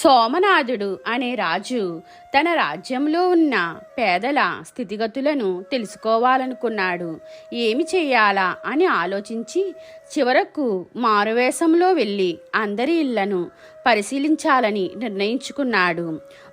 సోమనాథుడు అనే రాజు తన రాజ్యంలో ఉన్న పేదల స్థితిగతులను తెలుసుకోవాలనుకున్నాడు. ఏమి చేయాలా అని ఆలోచించి చివరకు మారువేషంలో వెళ్ళి అందరి ఇళ్లను పరిశీలించాలని నిర్ణయించుకున్నాడు.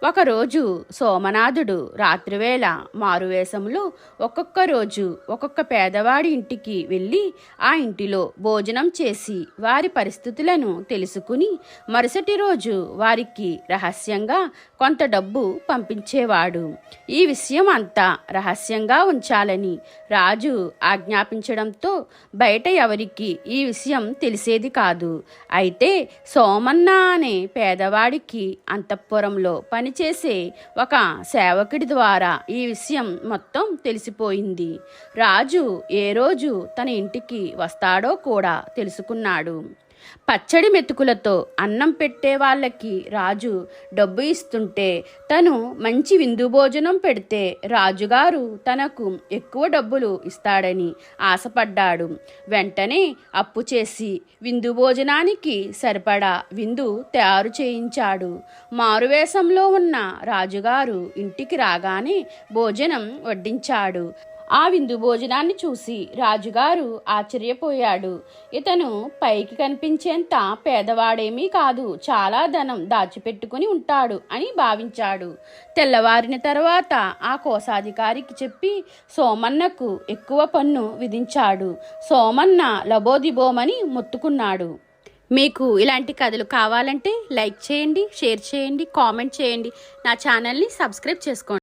ఒకరోజు సోమనాథుడు రాత్రివేళ మారువేషంలో ఒక్కొక్క రోజు ఒక్కొక్క పేదవాడి ఇంటికి వెళ్ళి ఆ ఇంటిలో భోజనం చేసి వారి పరిస్థితులను తెలుసుకుని మరుసటి రోజు వారికి రహస్యంగా కొంత డబ్బు పంపించేవాడు. ఈ విషయం అంతా రహస్యంగా ఉంచాలని రాజు ఆజ్ఞాపించడంతో బయట ఎవరికి ఈ విషయం తెలిసేది కాదు. అయితే సోమన్న అనే పేదవాడికి అంతఃపురంలో పనిచేసే ఒక సేవకుడి ద్వారా ఈ విషయం మొత్తం తెలిసిపోయింది. రాజు ఏ రోజు తన ఇంటికి వస్తాడో కూడా తెలుసుకున్నాడు. పచ్చడి మెతుకులతో అన్నం పెట్టే వాళ్ళకి రాజు డబ్బు ఇస్తుంటే తను మంచి విందు భోజనం పెడితే రాజుగారు తనకు ఎక్కువ డబ్బులు ఇస్తాడని ఆశపడ్డాడు. వెంటనే అప్పు చేసి విందు భోజనానికి సరిపడా విందు తయారు చేయించాడు. మారువేషంలో ఉన్న రాజుగారు ఇంటికి రాగానే భోజనం వడ్డించాడు. ఆ విందు భోజనాన్ని చూసి రాజుగారు ఆశ్చర్యపోయాడు. ఇతను పైకి కనిపించేంత పేదవాడేమీ కాదు, చాలా ధనం దాచిపెట్టుకుని ఉంటాడు అని భావించాడు. తెల్లవారిన తర్వాత ఆ కోశాధికారికి చెప్పి సోమన్నకు ఎక్కువ పన్ను విధించాడు. సోమన్న లబోదిబోమని మొత్తుకున్నాడు. మీకు ఇలాంటి కథలు కావాలంటే లైక్ చేయండి, షేర్ చేయండి, కామెంట్ చేయండి. నా ఛానల్ని సబ్స్క్రైబ్ చేసుకోండి.